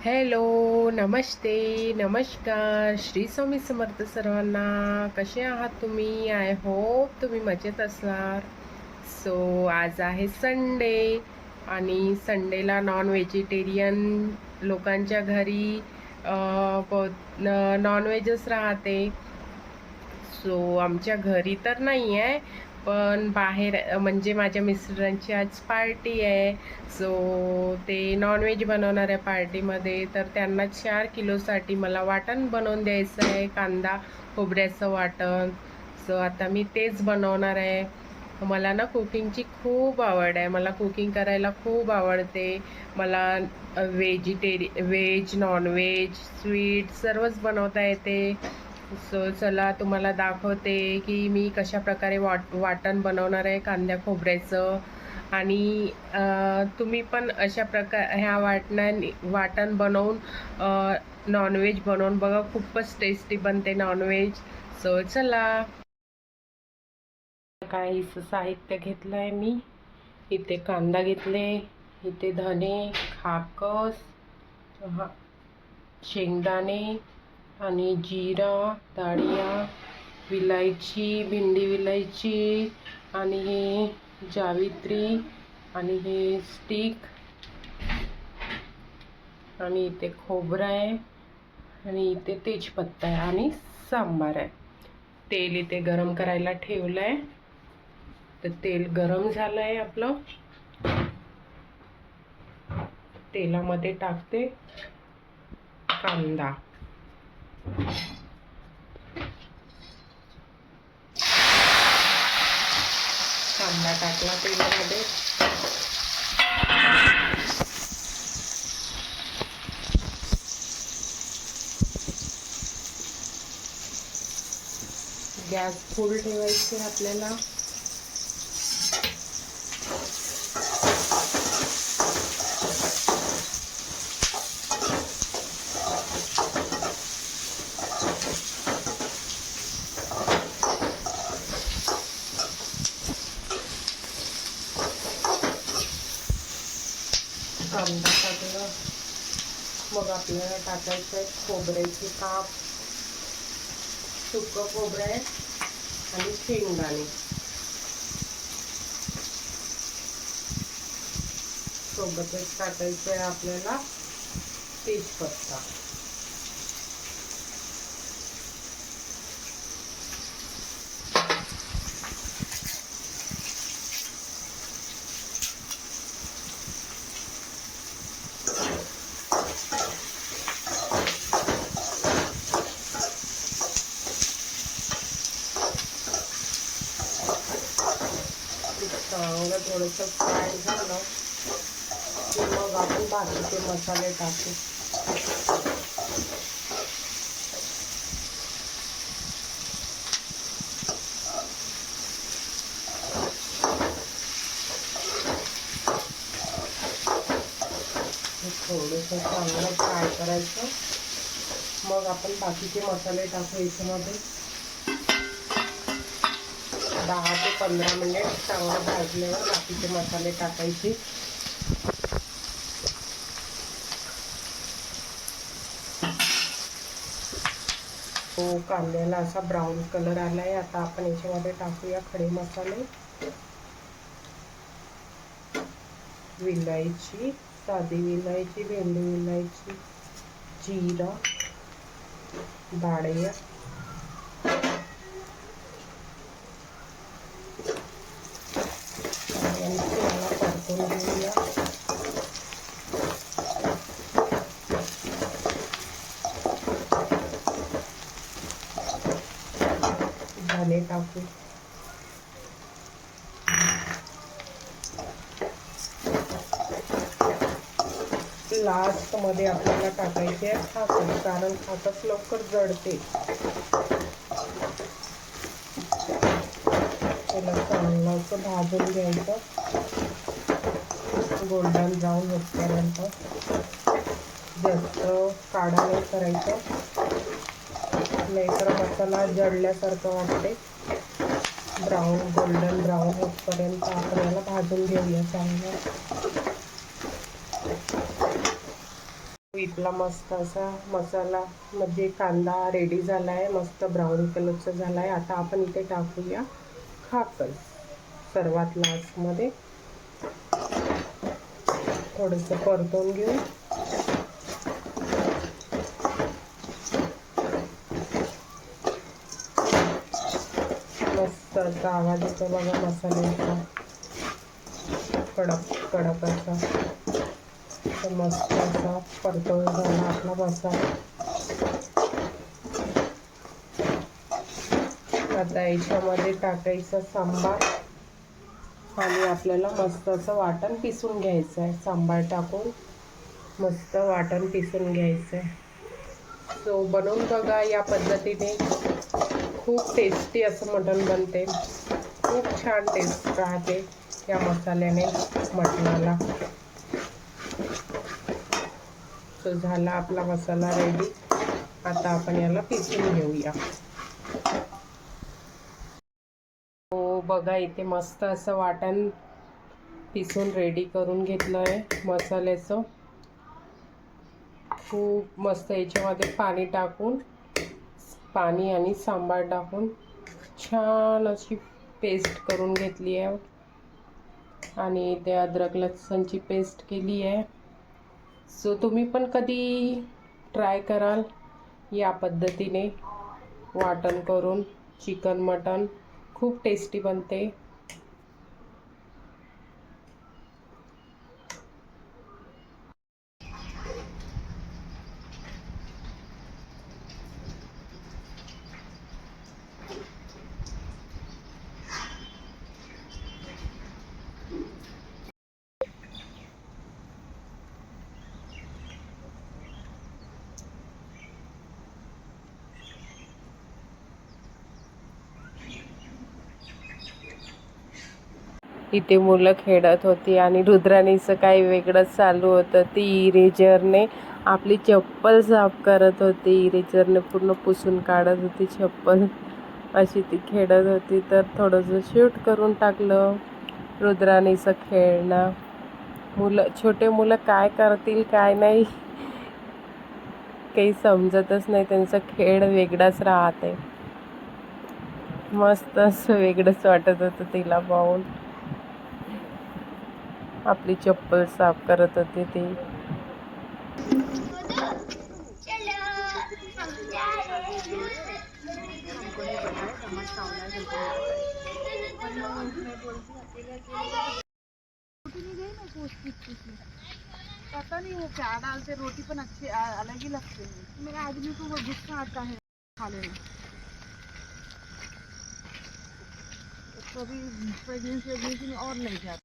Hello, नमस्ते, नमस्कार. श्री स्वामी समर्थ सर्वांना. कसे आहात तुम्ही? आय होप तुम्ही मजेत असणार. आज आहे संडे आणि संडेला नॉन व्हेजिटेरियन लोकांच्या घरी नॉनव्हेजच राहते. आमच्या घरी तर नाही आहे, पण बाहेर म्हणजे माझ्या मिस्टरांची आज पार्टी आहे. ते नॉनव्हेज बनवणार आहे पार्टीमध्ये. तर त्यांना 4 किलोसाठी मला वाटण बनवून द्यायचं आहे, कांदा खोबऱ्याचं वाटण. आता मी तेच बनवणार आहे. मला ना कुकिंगची खूप आवड आहे. मला कुकिंग करायला खूप आवडते. मला व्हेज नॉनव्हेज स्वीट सर्वच बनवता येते. चला तुम्हाला दाखवते की मी कशा प्रकारे वाटण बनवणार आहे कांद्या खोबऱ्याचं. आणि तुम्ही पण अशा ह्या वाटण बनवून नॉनव्हेज बनवून बघा. खूपच टेस्टी बनते नॉनव्हेज. चला. काही साहित्य घेतलं आहे मी. इथे कांदा घेतले, इथे धने, खाकस, शेंगदाणे आणि जिरा, डाळिया, विलायची, भेंडी विलायची आणि हे जावित्री आणि हे स्टिक आणि इथे खोबरं आहे आणि इथे तेजपत्ता आहे आणि सांबार आहे. तेल इथे गरम करायला ठेवलं आहे. तर तेल गरम झालं आहे आपलं. तेलामध्ये टाकते कांदा. कांदा टाकला तेलामध्ये. गॅस फुल ठेवायचे आपल्याला. कांदा टाकला, मग आपल्याला टाकायचं आहे खोबऱ्याची काप. सुकं खोबरं आहे आणि शेंगदाणे. सोबतच टाकायचं आहे आपल्याला तेजपत्ता. चांगलं थोडंसं फ्राय झालं की मग आपण बाकीचे मसाले टाकू. थोडंसं चांगलं फ्राय करायचं, मग आपण बाकीचे मसाले टाकू. याच्यामध्ये 10 ते 15 मिनिट चांगलं भाजल्यावर बाकीचे मसाले टाकायचे. कांद्याला असा ब्राऊन कलर आलाय. आता आपण याच्यामध्ये टाकूया खडे मसाले. विलायची, साधी विलायची, भेंडी विलायची, जिरा, डाळिया, याला परतून घेऊया. धने टाकू. लास्ट मध्ये आपल्याला टाकायचे आहे खाकस, कारण खाकस लवकर जळते. त्याला चांगलं असं भाजून घ्यायचं गोल्डन ब्राऊन होतपर्यंत. जास्त काढा नाही करायचं, नाहीतर मसाला जळल्यासारखं वाटते. गोल्डन ब्राऊन होतपर्यंत आपण याला भाजून घेऊया चांगलं. इथला मस्त असा मसाला म्हणजे कांदा रेडी झाला आहे, मस्त ब्राऊन कलरचा झाला आहे. आता आपण इथे टाकूया खाकर सर्वात लास्टमध्ये. थोडंसं परतवून घेऊ. मस्त असा आवाज येतो बघा मसाल्याचा, कडक कडक असा. तर मस्त असा परतवून झाला आपला मसाला. आता याच्यामध्ये टाकायचा सांबार आणि आपल्याला मस्त असं वाटण पिसून घ्यायचं आहे. सांबार टाकून मस्त वाटण पिसून घ्यायचं आहे. सो बनवून बघा या पद्धतीने, खूप टेस्टी असं मटण बनते. खूप छान टेस्ट राहते या मसाल्याने मटणाला. सो झाला आपला मसाला रेडी. आता आपण याला पिसून घेऊया. हो बघा इथे मस्त असं वाटण पिसून रेडी करून घेतलं आहे मसाल्याचं. खूप मस्त याच्यामध्ये पाणी टाकून, पाणी आणि सांबार टाकून छान अशी पेस्ट करून घेतली आहे. आणि इथे अद्रक लसूणची पेस्ट केली आहे. सो तुम्ही पण कधी ट्राय कराल या पद्धतीने वाटण करून चिकन मटण. खूप टेस्टी बनते. इथे मुलं खेळत होती आणि रुद्राणीचं काही वेगळंच चालू होतं. ती इरेजरने आपली चप्पल साफ करत होती. इरेजरने पूर्ण पुसून काढत होती चप्पल. अशी ती खेळत होती. तर थोडंसं शूट करून टाकलं रुद्राणीचं खेळणं. छोटे मुलं काय करतील काय नाही काही समजतच नाही. त्यांचा खेळ वेगळाच राहते. मस्त असं वेगळंच वाटत होतं तिला पाहून. आपली चप्पल साफ करत होती ती. पता नहीं वो क्या डालते, रोटी पण अच्छी अलग ही लगते हैं. मेरे आदमी को वो गुस्सा आता है खा लेना. कभी प्रेगनेंसी में और नहीं जाता.